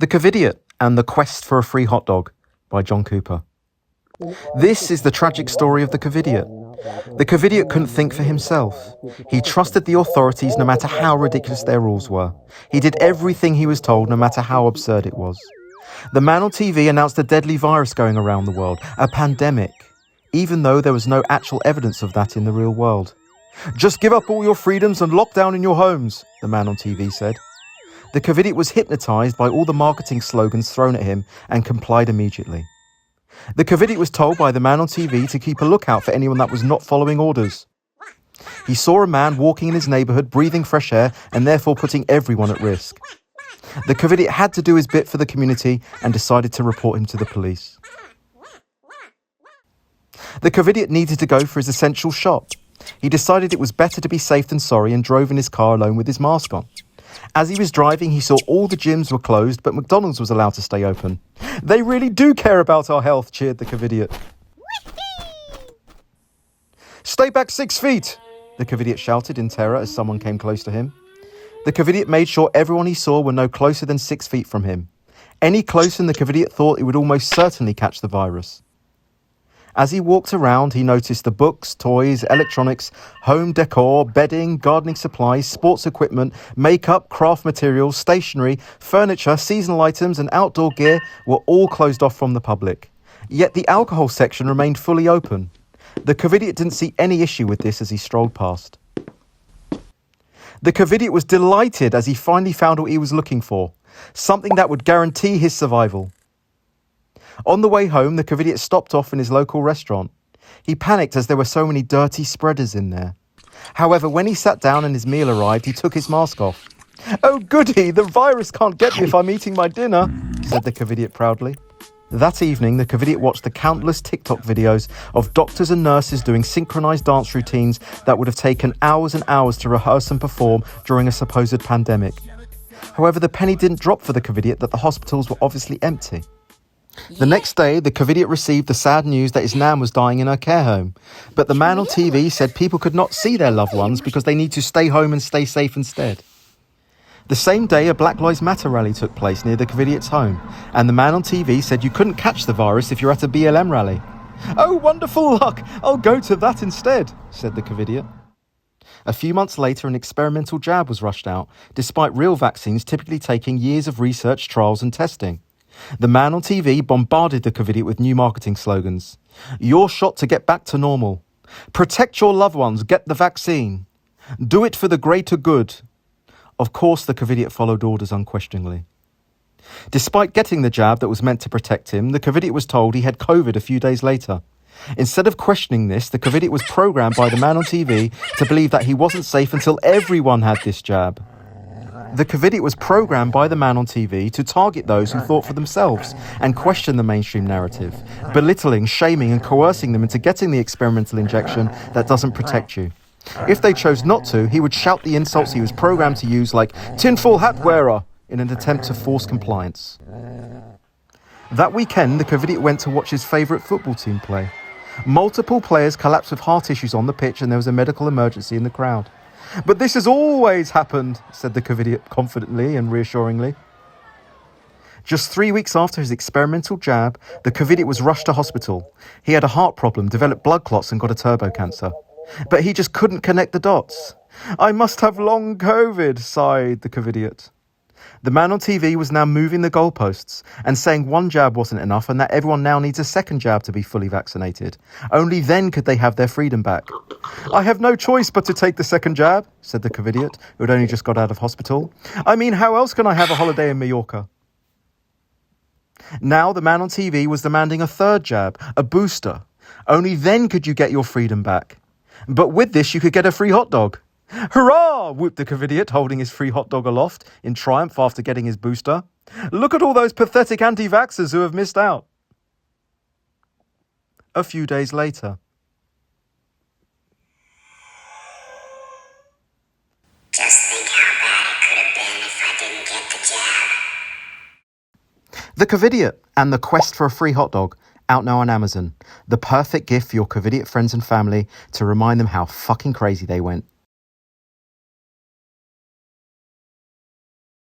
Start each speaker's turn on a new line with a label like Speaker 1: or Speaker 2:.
Speaker 1: The Covidiot and the Quest for a Free Hot Dog by John Cooper. This is the tragic story of the Covidiot. The Covidiot couldn't think for himself. He trusted the authorities no matter how ridiculous their rules were. He did everything he was told no matter how absurd it was. The man on TV announced a deadly virus going around the world, a pandemic, even though there was no actual evidence of that in the real world. "Just give up all your freedoms and lock down in your homes," the man on TV said. The Covidiot was hypnotised by all the marketing slogans thrown at him and complied immediately. The Covidiot was told by the man on TV to keep a lookout for anyone that was not following orders. He saw a man walking in his neighbourhood breathing fresh air and therefore putting everyone at risk. The Covidiot had to do his bit for the community and decided to report him to the police. The Covidiot needed to go for his essential shop. He decided it was better to be safe than sorry and drove in his car alone with his mask on. As he was driving, he saw all the gyms were closed, but McDonald's was allowed to stay open. "They really do care about our health," cheered the Covidiot. "Stay back 6 feet," the Covidiot shouted in terror as someone came close to him. The Covidiot made sure everyone he saw were no closer than 6 feet from him. Any closer, and the Covidiot thought it would almost certainly catch the virus. As he walked around, he noticed the books, toys, electronics, home decor, bedding, gardening supplies, sports equipment, makeup, craft materials, stationery, furniture, seasonal items and outdoor gear were all closed off from the public. Yet the alcohol section remained fully open. The Covidiot didn't see any issue with this as he strolled past. The Covidiot was delighted as he finally found what he was looking for, something that would guarantee his survival. On the way home, the Covidiot stopped off in his local restaurant. He panicked as there were so many dirty spreaders in there. However, when he sat down and his meal arrived, he took his mask off. "Oh goody, the virus can't get me if I'm eating my dinner," said the Covidiot proudly. That evening, the Covidiot watched the countless TikTok videos of doctors and nurses doing synchronized dance routines that would have taken hours and hours to rehearse and perform during a supposed pandemic. However, the penny didn't drop for the Covidiot that the hospitals were obviously empty. The next day, the Covidiot received the sad news that his nan was dying in her care home. But the man on TV said people could not see their loved ones because they need to stay home and stay safe instead. The same day, a Black Lives Matter rally took place near the Covidiot's home, and the man on TV said you couldn't catch the virus if you're at a BLM rally. "Oh, wonderful luck! I'll go to that instead," said the Covidiot. A few months later, an experimental jab was rushed out, despite real vaccines typically taking years of research, trials and testing. The man on TV bombarded the Covidiot with new marketing slogans. "Your shot to get back to normal. Protect your loved ones, get the vaccine. Do it for the greater good." Of course, the Covidiot followed orders unquestioningly. Despite getting the jab that was meant to protect him, the Covidiot was told he had COVID a few days later. Instead of questioning this, the Covidiot was programmed by the man on TV to believe that he wasn't safe until everyone had this jab. The Covidiot was programmed by the man on TV to target those who thought for themselves and question the mainstream narrative, belittling, shaming and coercing them into getting the experimental injection that doesn't protect you. If they chose not to, he would shout the insults he was programmed to use, like "tinfoil hat wearer," in an attempt to force compliance. That weekend, the Covidiot went to watch his favourite football team play. Multiple players collapsed with heart issues on the pitch and there was a medical emergency in the crowd. "But this has always happened," said the Covidiot confidently and reassuringly. Just 3 weeks after his experimental jab, the Covidiot was rushed to hospital. He had a heart problem, developed blood clots and got a turbo cancer. But he just couldn't connect the dots. "I must have long COVID," sighed the Covidiot. The man on TV was now moving the goalposts and saying one jab wasn't enough and that everyone now needs a second jab to be fully vaccinated. Only then could they have their freedom back. "I have no choice but to take the second jab," said the Covidiot, who had only just got out of hospital. "I mean, how else can I have a holiday in Mallorca?" Now the man on TV was demanding a third jab, a booster. Only then could you get your freedom back. But with this, you could get a free hot dog. "Hurrah!" whooped the Covidiot, holding his free hot dog aloft in triumph after getting his booster. "Look at all those pathetic anti-vaxxers who have missed out." A few days later.
Speaker 2: Just think how bad it could have been if I didn't get the jab.
Speaker 1: The Covidiot and the Quest for a Free Hot Dog, out now on Amazon. The perfect gift for your Covidiot friends and family to remind them how fucking crazy they went.